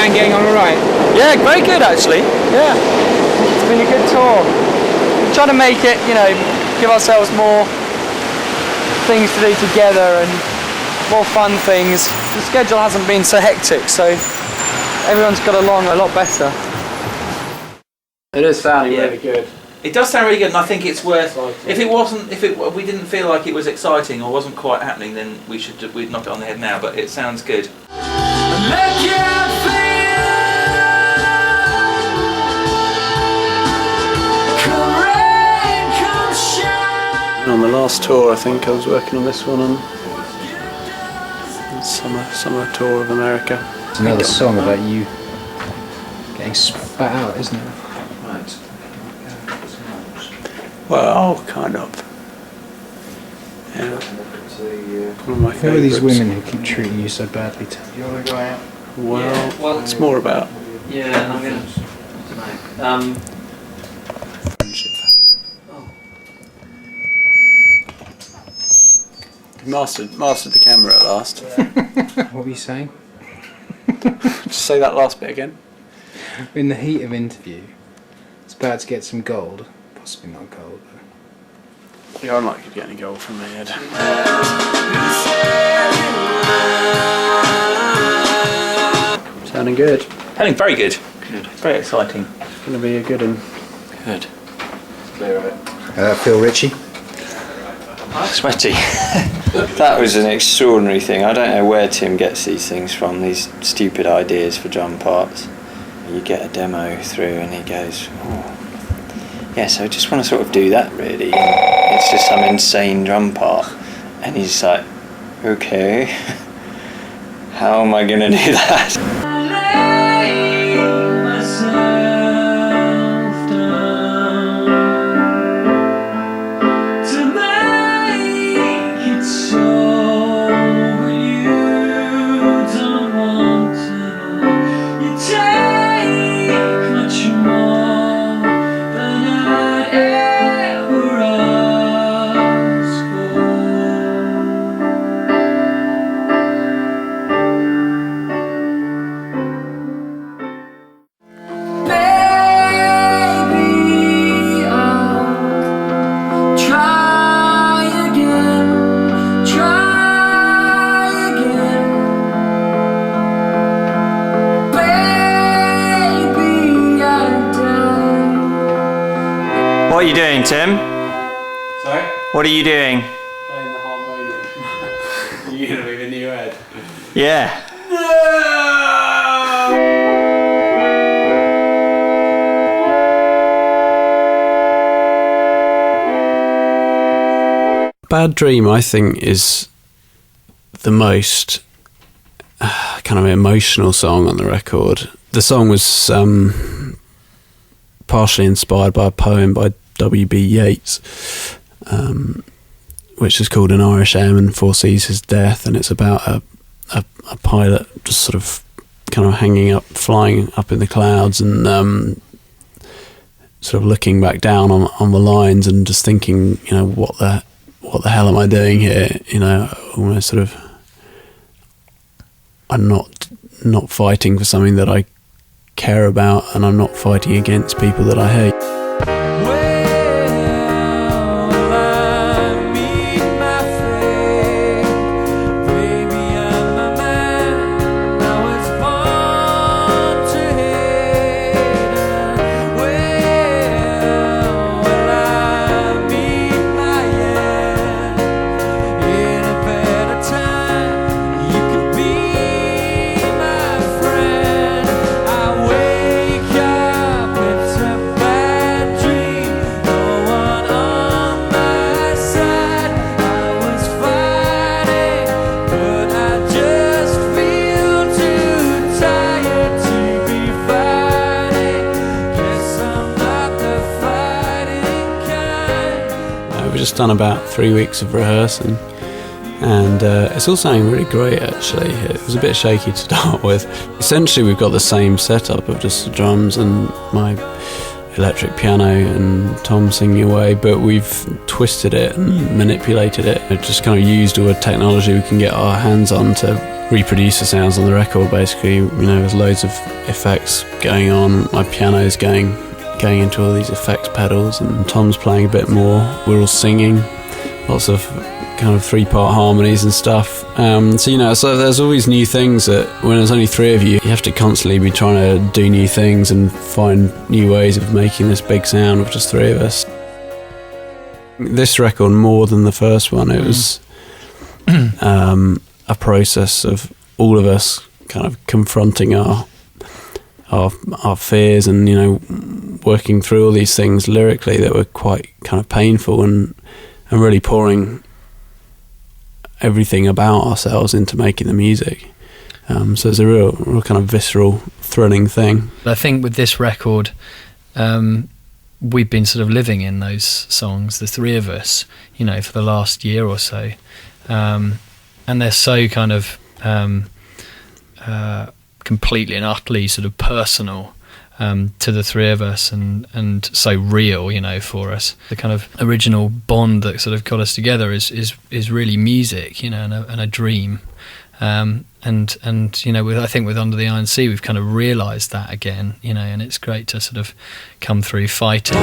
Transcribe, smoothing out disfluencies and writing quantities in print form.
band getting on all right? Yeah, very good actually. Yeah, it's been a good tour. We're trying to make it, give ourselves more things to do together and more fun things. The schedule hasn't been so hectic, so everyone's got along a lot better. It is sounding really good. It does sound really good, and I think it's worth. If we didn't feel like it was exciting or wasn't quite happening, then we'd knock it on the head now. But it sounds good. On the last tour, I think I was working on this one on summer tour of America. It's another song about you getting spat out, isn't it? Right. Well, kind of. Yeah. One of my Who are these favourites. women who keep treating you so badly, Tim? You want to go out? Well, it's more about Yeah, I'm gonna. friendship. Mastered the camera at last. What were you saying? Just say that last bit again. In the heat of interview, it's about to get some gold. Possibly not gold, though. You're unlikely to get any gold from me, Ed. Sounding good. Sounding very good. Good. Very exciting. It's going to be a good one. Good. Phil Ritchie. Sweaty. That was an extraordinary thing. I don't know where Tim gets these things from, these stupid ideas for drum parts. You get a demo through and he goes, oh, yeah, so I just want to sort of do that really. It's just some insane drum part. And he's like, okay, how am I going to do that? What are you doing, Tim? Sorry? What are you doing? Playing the harmonium. You're going to be the new Ed. Yeah. Bad Dream, I think, is the most kind of emotional song on the record. The song was partially inspired by a poem by W.B. Yeats, which is called An Irish Airman Foresees His Death, and it's about a pilot just sort of kind of flying up in the clouds and sort of looking back down on the lines and just thinking, what the hell am I doing here? Almost sort of, I'm not fighting for something that I care about, and I'm not fighting against people that I hate. Done about 3 weeks of rehearsing, and it's all sounding really great actually. It was a bit shaky to start with. Essentially we've got the same setup of just the drums and my electric piano and Tom singing away, but we've twisted it and manipulated it. We've just kind of used all the technology we can get our hands on to reproduce the sounds on the record. Basically, there's loads of effects going on. My piano's going into all these effects pedals, and Tom's playing a bit more. We're all singing, lots of kind of 3-part harmonies and stuff. So there's always new things that when there's only 3 of you, you have to constantly be trying to do new things and find new ways of making this big sound with just 3 of us. This record, more than the first one, it was a process of all of us kind of confronting our fears and working through all these things lyrically that were quite kind of painful, and really pouring everything about ourselves into making the music. So it's a real kind of visceral, thrilling thing. I think with this record, we've been sort of living in those songs, the 3 of us, for the last year or so, and they're so kind of completely and utterly sort of personal to the 3 of us, and so real, for us. The kind of original bond that sort of got us together is really music, and a dream. I think with Under the Iron Sea, we've kind of realised that again, and it's great to sort of come through fighting.